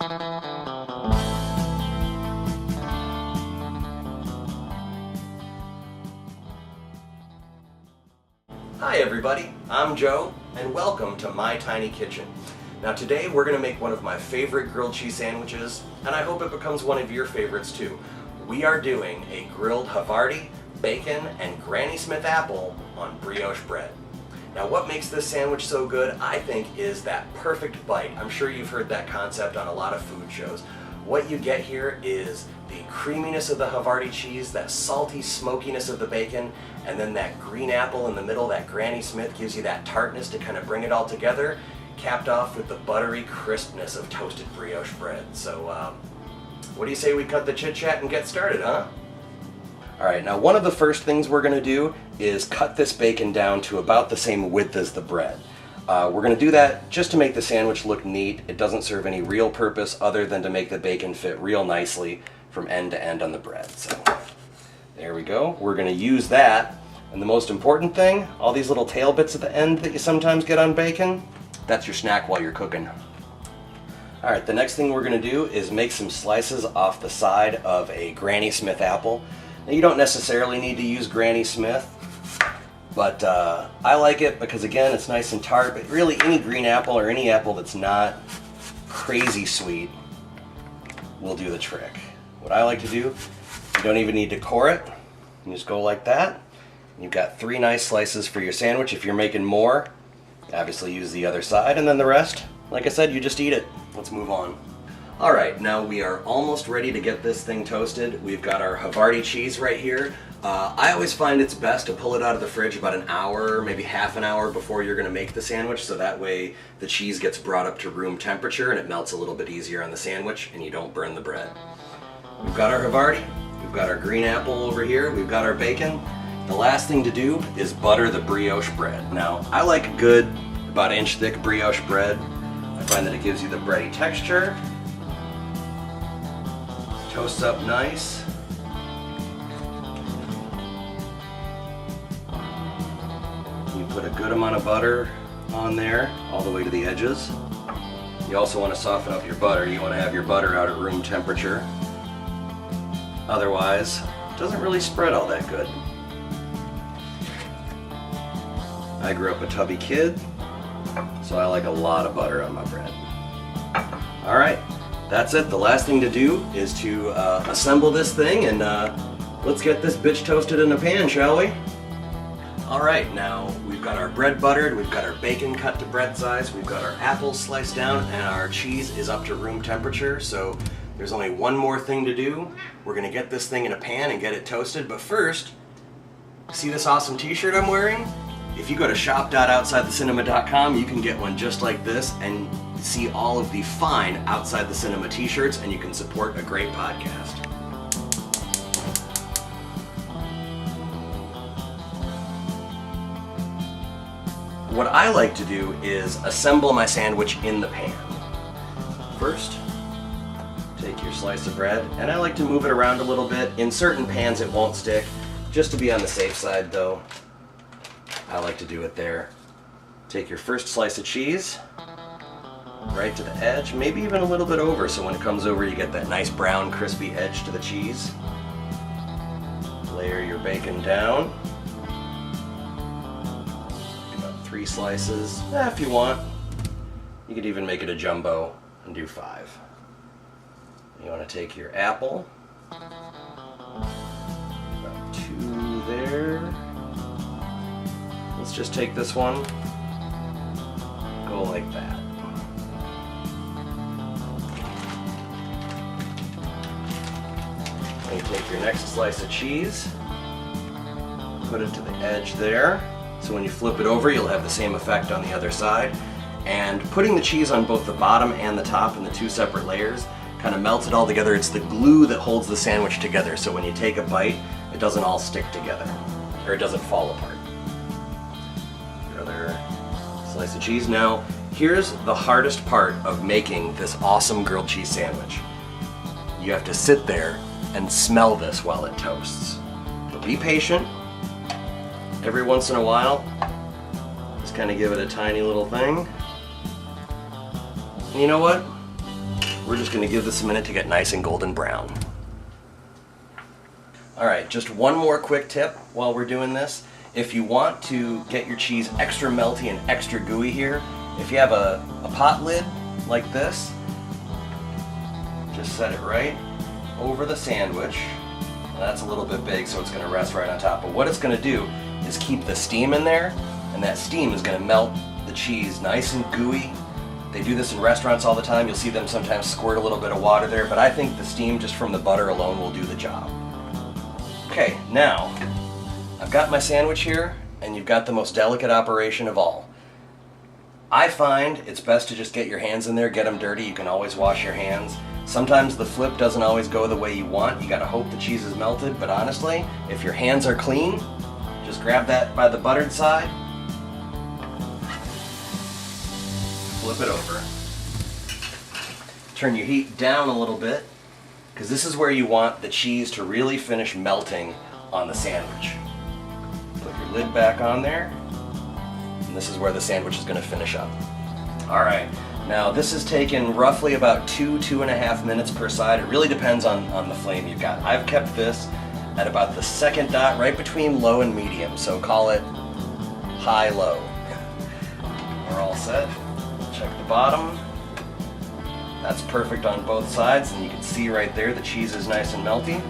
Hi everybody, I'm Joe, and welcome to My Tiny Kitchen. Now today we're going to make one of my favorite grilled cheese sandwiches, and I hope it becomes one of your favorites too. We are doing a grilled Havarti, bacon, and Granny Smith apple on brioche bread. Now what makes this sandwich so good, I think, is that perfect bite. I'm sure you've heard that concept on a lot of food shows. What you get here is the creaminess of the Havarti cheese, that salty smokiness of the bacon, and then that green apple in the middle, that Granny Smith, gives you that tartness to kind of bring it all together, capped off with the buttery crispness of toasted brioche bread. So what do you say we cut the chit chat and get started, huh? Alright, now one of the first things we're going to do is cut this bacon down to about the same width as the bread. We're going to do that just to make the sandwich look neat. It doesn't serve any real purpose other than to make the bacon fit real nicely from end to end on the bread. So there we go. We're going to use that. And the most important thing, all these little tail bits at the end that you sometimes get on bacon, that's your snack while you're cooking. Alright, the next thing we're going to do is make some slices off the side of a Granny Smith apple. Now, you don't necessarily need to use Granny Smith, but I like it because, again, it's nice and tart, but really any green apple or any apple that's not crazy sweet will do the trick. What I like to do, you don't even need to core it. You just go like that. You've got 3 nice slices for your sandwich. If you're making more, obviously use the other side, and then the rest, like I said, you just eat it. Let's move on. Alright, now we are almost ready to get this thing toasted. We've got our Havarti cheese right here. I always find it's best to pull it out of the fridge about an hour, maybe half an hour before you're going to make the sandwich, so that way the cheese gets brought up to room temperature and it melts a little bit easier on the sandwich and you don't burn the bread. We've got our Havarti, we've got our green apple over here, we've got our bacon. The last thing to do is butter the brioche bread. Now, I like a good, about inch thick brioche bread. I find that it gives you the bready texture. Toasts up nice. You put a good amount of butter on there, all the way to the edges. You also want to soften up your butter. You want to have your butter out at room temperature. Otherwise, it doesn't really spread all that good. I grew up a tubby kid, so I like a lot of butter on my bread. Alright, that's it. The last thing to do is to assemble this thing, and let's get this bitch toasted in a pan, shall we? Alright, now we've got our bread buttered, we've got our bacon cut to bread size, we've got our apples sliced down, and our cheese is up to room temperature, so there's only one more thing to do. We're going to get this thing in a pan and get it toasted, but first, see this awesome t-shirt I'm wearing? If you go to shop.outsidethecinema.com, you can get one just like this and see all of the fine Outside the Cinema t-shirts, and you can support a great podcast. What I like to do is assemble my sandwich in the pan. First, take your slice of bread, and I like to move it around a little bit. In certain pans it won't stick. Just to be on the safe side though, I like to do it there. Take your first slice of cheese, right to the edge, maybe even a little bit over, so when it comes over you get that nice brown crispy edge to the cheese. Layer your bacon down. About 3 slices. If you want, you could even make it a jumbo and do 5. You want to take your apple, about 2 there. Let's just take this one, go like that. And you take your next slice of cheese, put it to the edge there, so when you flip it over you'll have the same effect on the other side. And putting the cheese on both the bottom and the top in the 2 separate layers kind of melts it all together. It's the glue that holds the sandwich together, so when you take a bite it doesn't all stick together, or it doesn't fall apart. Another slice of cheese. Now, here's the hardest part of making this awesome grilled cheese sandwich. You have to sit there and smell this while it toasts. But be patient. Every once in a while, just kind of give it a tiny little thing. And you know what? we're just going to give this a minute to get nice and golden brown. Alright, just one more quick tip while we're doing this. If you want to get your cheese extra melty and extra gooey here, if you have a pot lid like this, just set it right over the sandwich. That's a little bit big, so it's going to rest right on top. But what it's going to do is keep the steam in there, and that steam is going to melt the cheese nice and gooey. They do this in restaurants all the time. You'll see them sometimes squirt a little bit of water there, but I think the steam just from the butter alone will do the job. Okay, now I've got my sandwich here, and you've got the most delicate operation of all. I find it's best to just get your hands in there, get them dirty. You can always wash your hands. Sometimes the flip doesn't always go the way you want. You gotta hope the cheese is melted, but honestly, if your hands are clean, just grab that by the buttered side, flip it over. Turn your heat down a little bit, because this is where you want the cheese to really finish melting on the sandwich. Put your lid back on there, and this is where the sandwich is gonna finish up. All right. Now this is taken roughly about 2.5 minutes per side. It really depends on the flame you've got. I've kept this at about the second dot, right between low and medium, so call it high-low. We're all set. Check the bottom. That's perfect on both sides, and you can see right there the cheese is nice and melty.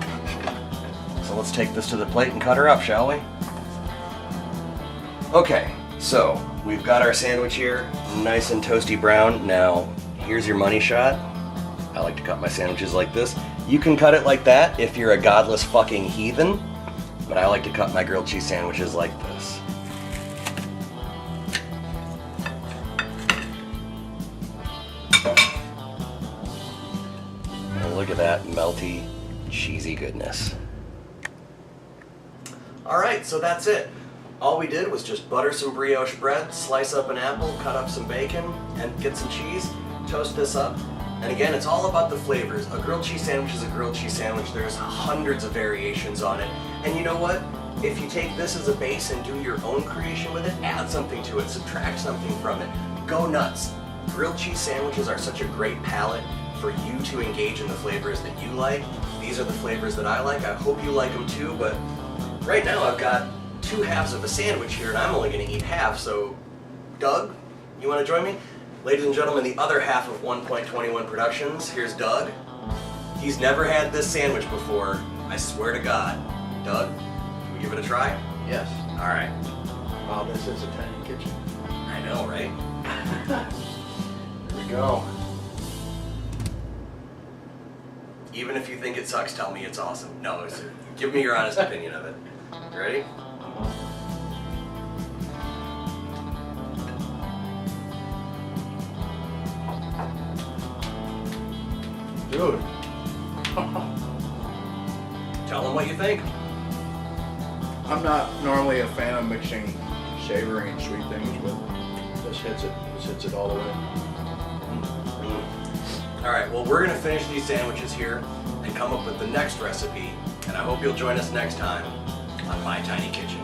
So let's take this to the plate and cut her up, shall we? Okay, so we've got our sandwich here, nice and toasty brown. Now, here's your money shot. I like to cut my sandwiches like this. You can cut it like that if you're a godless fucking heathen, but I like to cut my grilled cheese sandwiches like this. And look at that melty, cheesy goodness. Alright, so that's it. All we did was just butter some brioche bread, slice up an apple, cut up some bacon, and get some cheese, toast this up. And again, it's all about the flavors. A grilled cheese sandwich is a grilled cheese sandwich. There's hundreds of variations on it. And you know what? If you take this as a base and do your own creation with it, add something to it, subtract something from it. Go nuts. Grilled cheese sandwiches are such a great palette for you to engage in the flavors that you like. These are the flavors that I like. I hope you like them too, but right now I've got 2 halves of a sandwich here, and I'm only going to eat half, so Doug, you want to join me? Ladies and gentlemen, the other half of 1.21 Productions, here's Doug. He's never had this sandwich before, I swear to God. Doug, can we give it a try? Yes. Alright. Wow, this is a tiny kitchen. I know, right? Here we go. Even if you think it sucks, tell me it's awesome. No, give me your honest opinion of it. You ready? Dude. Tell them what you think. I'm not normally a fan of mixing savory and sweet things, but this hits it. This hits it all the way. Alright, well, we're going to finish these sandwiches here and come up with the next recipe, and I hope you'll join us next time on My Tiny Kitchen.